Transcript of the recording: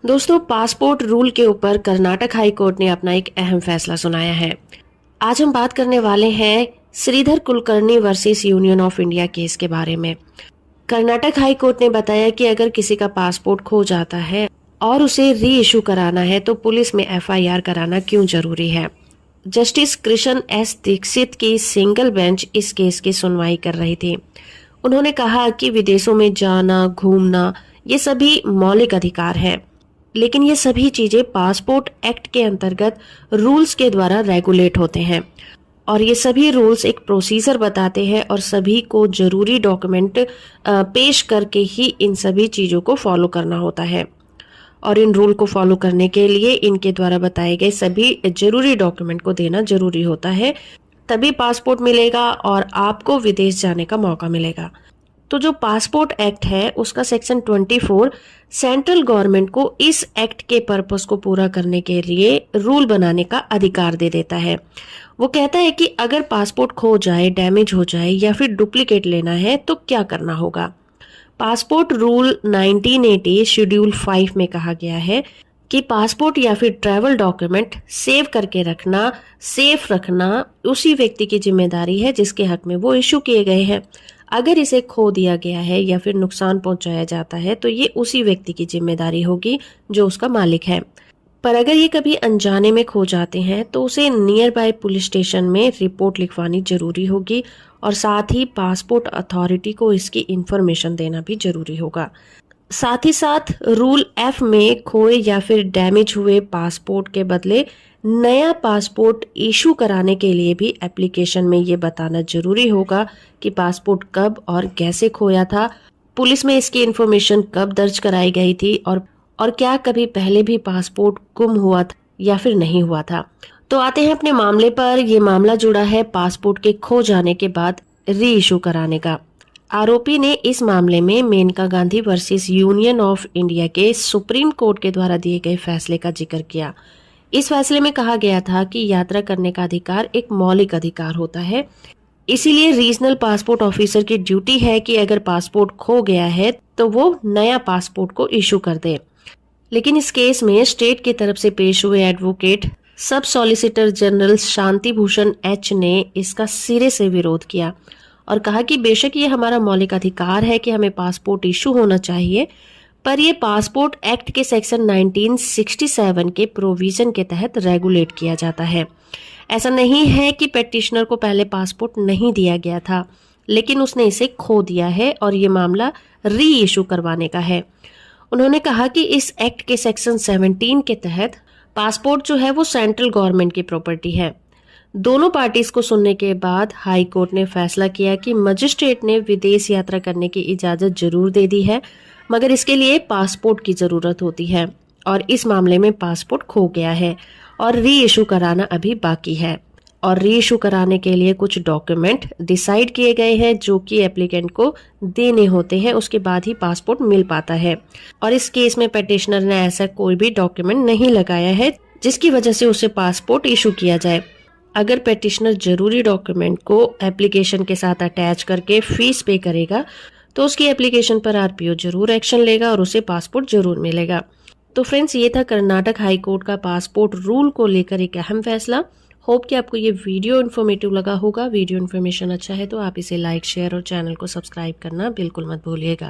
दोस्तों, passport rule के ऊपर कर्नाटक हाई कोर्ट ने अपना एक अहम फैसला सुनाया है। आज हम बात करने वाले हैं Shridhar Kulkarni versus Union of India case के बारे में। कर्नाटक हाई कोर्ट ने बताया कि अगर किसी का पासपोर्ट खो जाता है और उसे री इशू कराना है तो पुलिस में एफआईआर कराना क्यों जरूरी है। जस्टिस कृष्ण एस दीक्षित की सिंगल बेंच इस केस की सुनवाई कर रही थी। उन्होंने कहा कि विदेशों में जाना, घूमना ये सभी मौलिक अधिकार हैं, लेकिन ये सभी चीजें पासपोर्ट एक्ट के अंतर्गत रूल्स के द्वारा रेगुलेट होते हैं और ये सभी रूल्स एक प्रोसीजर बताते हैं और सभी को जरूरी डॉक्यूमेंट पेश करके ही इन सभी चीजों को फॉलो करना होता है। और इन रूल को फॉलो करने के लिए इनके द्वारा बताए गए सभी जरूरी डॉक्यूमेंट को देना जरूरी होता है, तभी पासपोर्ट मिलेगा और आपको विदेश जाने का मौका मिलेगा। तो जो पासपोर्ट एक्ट है उसका सेक्शन 24 सेंट्रल गवर्नमेंट को इस एक्ट के पर्पस को पूरा करने के लिए रूल बनाने का अधिकार दे देता है। वो कहता है कि अगर पासपोर्ट खो जाए, डैमेज हो जाए या फिर डुप्लीकेट लेना है तो क्या करना होगा। पासपोर्ट रूल 1980 शेड्यूल 5 में कहा गया है कि पासपोर्ट या फिर ट्रैवल डॉक्यूमेंट सेव करके रखना, सेफ रखना उसी व्यक्ति की जिम्मेदारी है जिसके हक में वो इशू किए गए हैं। अगर इसे खो दिया गया है या फिर नुकसान पहुंचाया जाता है तो ये उसी व्यक्ति की जिम्मेदारी होगी जो उसका मालिक है। पर अगर ये कभी अनजाने में खो जाते हैं तो उसे नियर बाय पुलिस स्टेशन में रिपोर्ट लिखवानी जरूरी होगी और साथ ही पासपोर्ट अथॉरिटी को इसकी इंफॉर्मेशन देना भी जरूरी होगा। साथ ही साथ रूल एफ में खोए या फिर डैमेज हुए पासपोर्ट के बदले नया पासपोर्ट इशू कराने के लिए भी एप्लीकेशन में ये बताना जरूरी होगा कि पासपोर्ट कब और कैसे खोया था, पुलिस में इसकी इंफॉर्मेशन कब दर्ज कराई गई थी और क्या कभी पहले भी पासपोर्ट गुम हुआ था या फिर नहीं हुआ था। तो आते हैं अपने मामले पर। ये मामला जुड़ा है पासपोर्ट के खो जाने के बाद री इशू कराने का। आरोपी ने इस मामले में Maneka Gandhi versus Union of India के सुप्रीम कोर्ट के द्वारा दिए गए फैसले का जिक्र किया। इस फैसले में कहा गया था कि यात्रा करने का अधिकार एक मौलिक अधिकार होता है, इसीलिए रीजनल पासपोर्ट ऑफिसर की ड्यूटी है कि अगर पासपोर्ट खो गया है तो वो नया पासपोर्ट को इशू कर दे। लेकिन इस केस में स्टेट की तरफ से पेश हुए एडवोकेट सब solicitor general Shanti Bhushan H ने इसका सिरे से विरोध किया और कहा कि बेशक ये हमारा मौलिक अधिकार है कि हमें पासपोर्ट इशू होना चाहिए, पर ये पासपोर्ट एक्ट के सेक्शन 1967 के प्रोविजन के तहत रेगुलेट किया जाता है। ऐसा नहीं है कि पेटिशनर को पहले पासपोर्ट नहीं दिया गया था, लेकिन उसने इसे खो दिया है और ये मामला री इशू करवाने का है। उन्होंने कहा कि इस एक्ट के सेक्शन 17 के तहत पासपोर्ट जो है वो सेंट्रल गवर्नमेंट की प्रॉपर्टी है। दोनों पार्टीज को सुनने के बाद हाई कोर्ट ने फैसला किया कि मजिस्ट्रेट ने विदेश यात्रा करने की इजाजत जरूर दे दी है, मगर इसके लिए पासपोर्ट की जरूरत होती है और इस मामले में पासपोर्ट खो गया है और री इशू कराना अभी बाकी है। और री इशू कराने के लिए कुछ डॉक्यूमेंट डिसाइड किए गए हैं जो कि एप्लीकेंट को देने होते हैं, उसके बाद ही पासपोर्ट मिल पाता है। और इस केस में पेटिशनर ने ऐसा कोई भी डॉक्यूमेंट नहीं लगाया है जिसकी वजह से उसे पासपोर्ट इशू किया जाए। अगर पेटिशनर जरूरी डॉक्यूमेंट को एप्लीकेशन के साथ अटैच करके फीस पे करेगा तो उसकी एप्लीकेशन पर आरपीओ जरूर एक्शन लेगा और उसे पासपोर्ट जरूर मिलेगा। तो फ्रेंड्स, ये था कर्नाटक हाई कोर्ट का पासपोर्ट रूल को लेकर एक अहम फैसला। होप कि आपको ये वीडियो इन्फॉर्मेटिव लगा होगा। वीडियो इन्फॉर्मेशन अच्छा है तो आप इसे लाइक, शेयर और चैनल को सब्सक्राइब करना बिल्कुल मत भूलिएगा।